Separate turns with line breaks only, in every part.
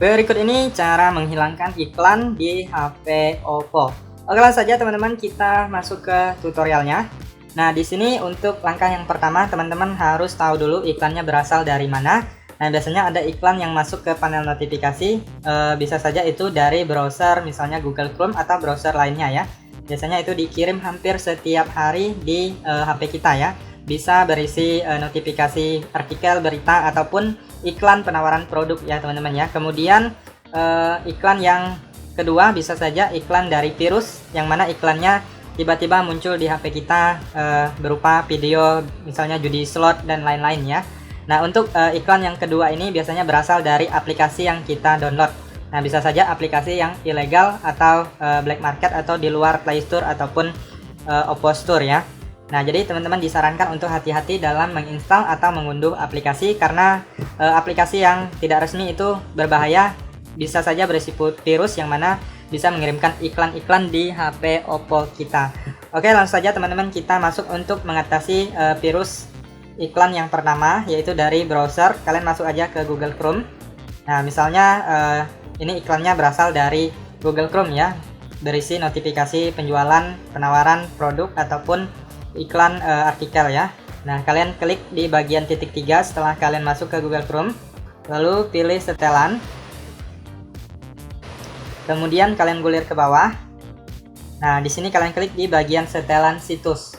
Berikut ini cara menghilangkan iklan di HP Oppo. Oke, langsung saja teman-teman kita masuk ke tutorialnya. Nah, di sini untuk langkah yang pertama teman-teman harus tahu dulu iklannya berasal dari mana. Nah, biasanya ada iklan yang masuk ke panel notifikasi, bisa saja itu dari browser misalnya Google Chrome atau browser lainnya ya. Biasanya itu dikirim hampir setiap hari di HP kita ya. Bisa berisi notifikasi artikel, berita ataupun iklan penawaran produk ya teman-teman ya. Kemudian iklan yang kedua bisa saja iklan dari virus, yang mana iklannya tiba-tiba muncul di HP kita berupa video misalnya judi slot dan lain-lain ya. Nah, untuk iklan yang kedua ini biasanya berasal dari aplikasi yang kita download. Nah, bisa saja aplikasi yang ilegal atau black market atau di luar Play Store ataupun Oppo Store ya. Nah, jadi teman-teman disarankan untuk hati-hati dalam menginstal atau mengunduh aplikasi, karena aplikasi yang tidak resmi itu berbahaya, bisa saja berisi virus yang mana bisa mengirimkan iklan-iklan di HP Oppo kita. Oke, langsung saja teman-teman kita masuk untuk mengatasi virus iklan yang pertama, yaitu dari browser. Kalian masuk aja ke Google Chrome. Nah, misalnya ini iklannya berasal dari Google Chrome ya, berisi notifikasi penjualan, penawaran produk ataupun iklan artikel ya. Nah, kalian klik di bagian titik 3 setelah kalian masuk ke Google Chrome, lalu pilih setelan, kemudian kalian gulir ke bawah. Nah, di sini kalian klik di bagian setelan situs.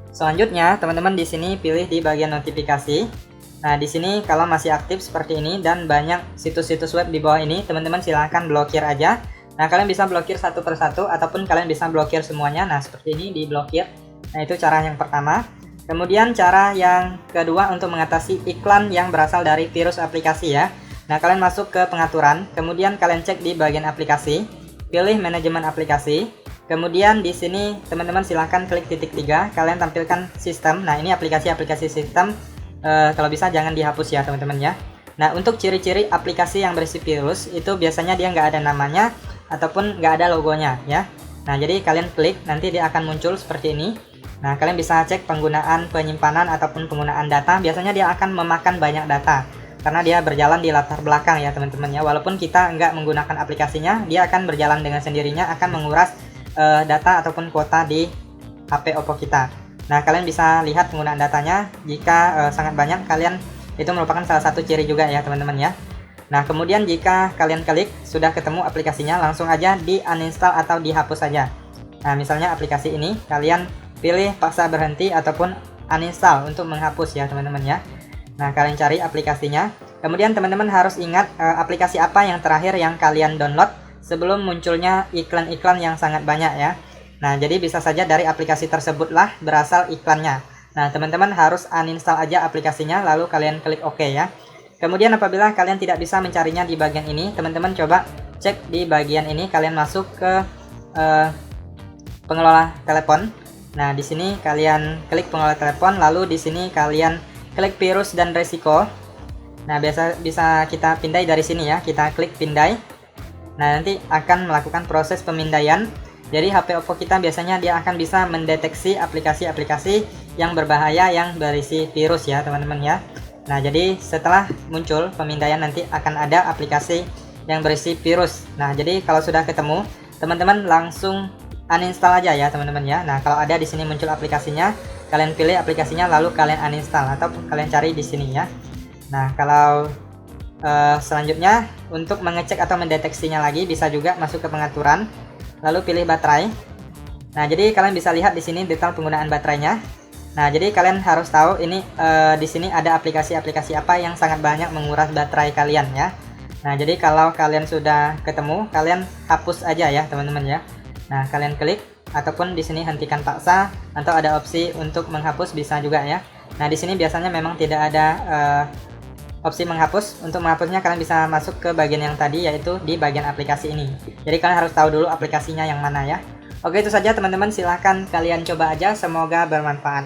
Selanjutnya teman-teman di sini pilih di bagian notifikasi. Nah, di sini kalau masih aktif seperti ini dan banyak situs-situs web di bawah ini, teman-teman silahkan blokir aja. Nah, kalian bisa blokir satu persatu ataupun kalian bisa blokir semuanya. Nah, seperti ini diblokir. Nah, itu cara yang pertama. Kemudian cara yang kedua untuk mengatasi iklan yang berasal dari virus aplikasi ya. Nah, kalian masuk ke pengaturan, kemudian kalian cek di bagian aplikasi, pilih manajemen aplikasi. Kemudian di sini teman-teman silahkan klik titik 3, kalian tampilkan sistem. Nah, ini aplikasi-aplikasi sistem, kalau bisa jangan dihapus ya teman-teman ya. Nah, untuk ciri-ciri aplikasi yang berisi virus itu biasanya dia nggak ada namanya ataupun nggak ada logonya ya. Nah, jadi kalian klik, nanti dia akan muncul seperti ini. Nah, kalian bisa cek penggunaan penyimpanan ataupun penggunaan data. Biasanya dia akan memakan banyak data karena dia berjalan di latar belakang ya teman-teman ya. Walaupun kita nggak menggunakan aplikasinya, dia akan berjalan dengan sendirinya, akan menguras data ataupun kuota di HP Oppo kita. Nah, kalian bisa lihat penggunaan datanya. Jika sangat banyak, kalian itu merupakan salah satu ciri juga ya teman-teman ya. Nah, kemudian jika kalian klik sudah ketemu aplikasinya, langsung aja di uninstall atau dihapus saja. Nah, misalnya aplikasi ini kalian pilih paksa berhenti ataupun uninstall untuk menghapus ya teman-teman ya. Nah, kalian cari aplikasinya. Kemudian teman-teman harus ingat aplikasi apa yang terakhir yang kalian download sebelum munculnya iklan-iklan yang sangat banyak ya. Nah, jadi bisa saja dari aplikasi tersebutlah berasal iklannya. Nah, teman-teman harus uninstall aja aplikasinya lalu kalian klik OK ya. Kemudian apabila kalian tidak bisa mencarinya di bagian ini, teman-teman coba cek di bagian ini, kalian masuk ke pengelola telepon. Nah, di sini kalian klik pengelola telepon, lalu di sini kalian klik virus dan resiko. Nah, bisa kita pindai dari sini ya. Kita klik pindai. Nah, nanti akan melakukan proses pemindaian. Jadi HP Oppo kita biasanya dia akan bisa mendeteksi aplikasi-aplikasi yang berbahaya yang berisi virus ya, teman-teman ya. Nah, jadi setelah muncul pemindaian nanti akan ada aplikasi yang berisi virus. Nah, jadi kalau sudah ketemu, teman-teman langsung uninstall aja ya teman-teman ya. Nah, kalau ada di sini muncul aplikasinya, kalian pilih aplikasinya lalu kalian uninstall atau kalian cari di sini ya. Nah, kalau selanjutnya untuk mengecek atau mendeteksinya lagi bisa juga masuk ke pengaturan, lalu pilih baterai. Nah, jadi kalian bisa lihat di sini detail penggunaan baterainya. Nah, jadi kalian harus tahu ini di sini ada aplikasi-aplikasi apa yang sangat banyak menguras baterai kalian ya. Nah, jadi kalau kalian sudah ketemu, kalian hapus aja ya teman-teman ya. Nah, kalian klik ataupun di sini hentikan paksa atau ada opsi untuk menghapus bisa juga ya. Nah, di sini biasanya memang tidak ada opsi menghapus. Untuk menghapusnya kalian bisa masuk ke bagian yang tadi, yaitu di bagian aplikasi ini. Jadi kalian harus tahu dulu aplikasinya yang mana ya. Oke, itu saja teman-teman, silahkan kalian coba aja, semoga bermanfaat.